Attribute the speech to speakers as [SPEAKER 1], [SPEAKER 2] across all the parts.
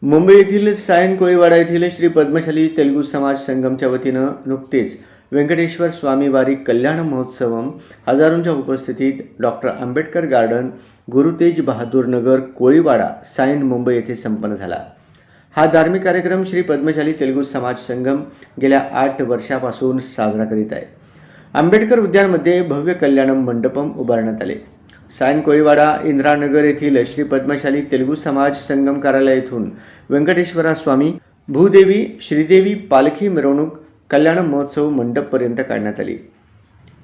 [SPEAKER 1] मुंबई येथील सायन कोळीवाडा येथील श्री पद्मशाली तेलुगू समाज संगमच्या वतीनं नुकतेच व्यंकटेश्वर स्वामी वारी कल्याण महोत्सवम हजारोंच्या उपस्थितीत डॉक्टर आंबेडकर गार्डन गुरु तेज बहादूर नगर कोळीवाडा सायन मुंबई येथे संपन्न झाला। हा धार्मिक कार्यक्रम श्री पद्मशाली तेलुगू समाज संगम गेल्या 8 वर्षापासून साजरा करीत आहे। आंबेडकर उद्यानमध्ये भव्य कल्याणम मंडपम उभारण्यात आले। सायन कोळीवाडा इंदिरानगर येथील श्री पद्मशाली तेलुगू समाज संगम कार्यालय येथून व्यंकटेश्वरा स्वामी भूदेवी श्रीदेवी पालखी मिरवणूक कल्याण महोत्सव मंडपपर्यंत काढण्यात आली।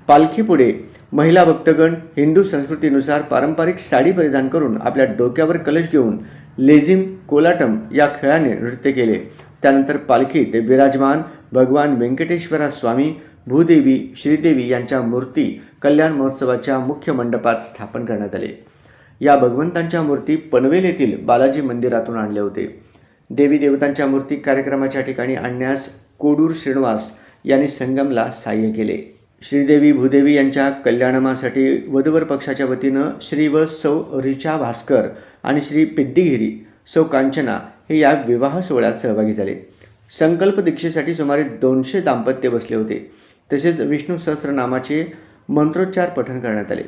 [SPEAKER 1] पालखीपुढे महिला भक्तगण हिंदू संस्कृतीनुसार पारंपरिक साडी परिधान करून आपल्या डोक्यावर कलश घेऊन लेझिम कोलाटम या खेळाने नृत्य केले। त्यानंतर पालखीत विराजमान भगवान व्यंकटेश्वरा स्वामी भूदेवी श्रीदेवी यांच्या मूर्ती कल्याण महोत्सवाच्या मुख्य मंडपात स्थापन करण्यात आले। या भगवंतांच्या मूर्ती पनवेल येथील बालाजी मंदिरातून आणले होते। देवी देवतांच्या मूर्ती कार्यक्रमाच्या ठिकाणी आणण्यास कोडूर श्रीनिवास यांनी संगमला सहाय्य केले। श्रीदेवी भूदेवी यांच्या कल्याणासाठी वधूवर पक्षाच्या वतीनं श्री व सौ रिचा भास्कर आणि श्री पेद्दीगिरी सौ कांचना हे या विवाह सोहळ्यात सहभागी झाले। संकल्प दीक्षेसाठी सुमारे 200 दाम्पत्य बसले होते। तसेच विष्णू सहस्त्रनामाचे मंत्रोच्चार पठण करण्यात आले।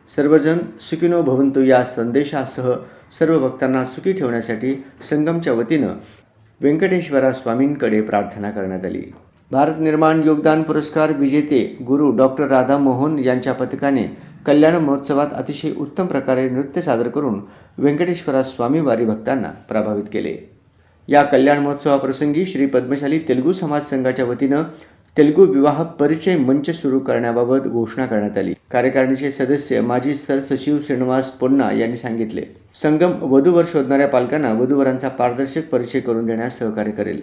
[SPEAKER 1] सर्वजण सुखिनो भवन्तु या संदेशासह सर्व भक्तांना सुखी ठेवण्यासाठी संगमच्या वतीनं व्यंकटेश्वरा स्वामींकडे प्रार्थना करण्यात आली। भारत निर्माण योगदान पुरस्कार विजेते गुरु डॉक्टर राधा मोहन यांच्या पथकाने कल्याण महोत्सवात अतिशय उत्तम प्रकारे नृत्य सादर करून व्यंकटेश्वरा स्वामी वारी भक्तांना प्रभावित केले। या कल्याण महोत्सवाप्रसंगी श्री पद्मशाली तेलुगू समाज संघाच्या वतीनं तेलुगू विवाह परिचय मंच सुरू करण्याबाबत घोषणा करण्यात आली। कार्यकारिणीचे सदस्य माजी सचिव श्रीनिवास पोन्ना यांनी सांगितले, संगम वधूवर शोधणाऱ्या पालकांना वधूवरांचा पारदर्शक परिचय करून देण्यास सहकार्य करेल।